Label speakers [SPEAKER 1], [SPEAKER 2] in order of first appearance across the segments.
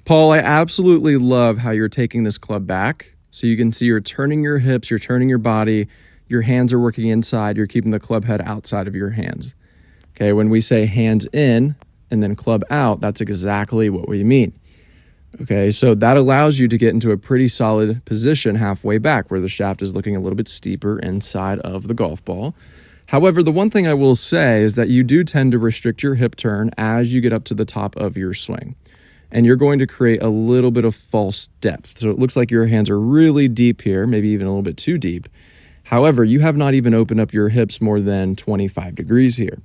[SPEAKER 1] Paul, I absolutely love how you're taking this club back. So you can see you're turning your hips, you're turning your body, your hands are working inside, you're keeping the club head outside of your hands. Okay, when we say hands in and then club out, that's exactly what we mean. Okay, so that allows you to get into a pretty solid position halfway back where the shaft is looking a little bit steeper inside of the golf ball. However, the one thing I will say is that you do tend to restrict your hip turn as you get up to the top of your swing. And you're going to create a little bit of false depth. So it looks like your hands are really deep here, maybe even a little bit too deep. However, you have not even opened up your hips more than 25 degrees here.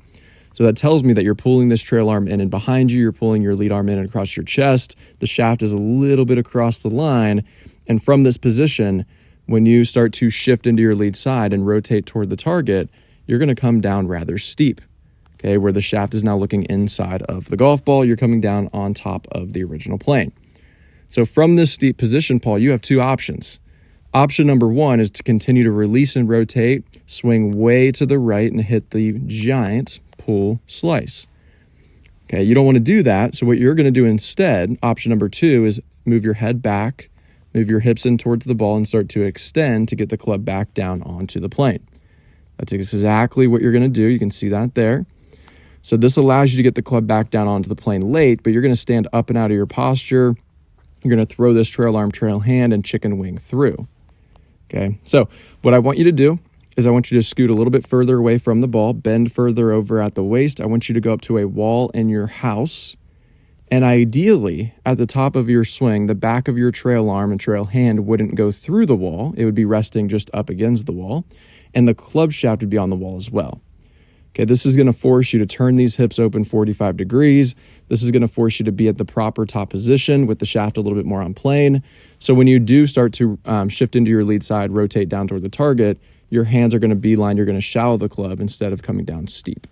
[SPEAKER 1] So that tells me that you're pulling this trail arm in and behind you, you're pulling your lead arm in and across your chest. The shaft is a little bit across the line. And from this position, when you start to shift into your lead side and rotate toward the target, you're going to come down rather steep. Okay, where the shaft is now looking inside of the golf ball, you're coming down on top of the original plane. So from this steep position, Paul, you have two options. Option number one is to continue to release and rotate, swing way to the right and hit the giant pull slice. Okay, you don't want to do that. So what you're going to do instead, option number two, is move your head back, move your hips in towards the ball and start to extend to get the club back down onto the plane. That's exactly what you're going to do. You can see that there. So this allows you to get the club back down onto the plane late, but you're going to stand up and out of your posture. You're going to throw this trail arm, trail hand, and chicken wing through. Okay, so what I want you to do is I want you to scoot a little bit further away from the ball, bend further over at the waist. I want you to go up to a wall in your house. And ideally, at the top of your swing, the back of your trail arm and trail hand wouldn't go through the wall. It would be resting just up against the wall. And the club shaft would be on the wall as well. Okay, this is going to force you to turn these hips open 45 degrees. This is going to force you to be at the proper top position with the shaft a little bit more on plane. So when you do start to shift into your lead side, rotate down toward the target, your hands are going to beeline, you're going to shallow the club instead of coming down steep.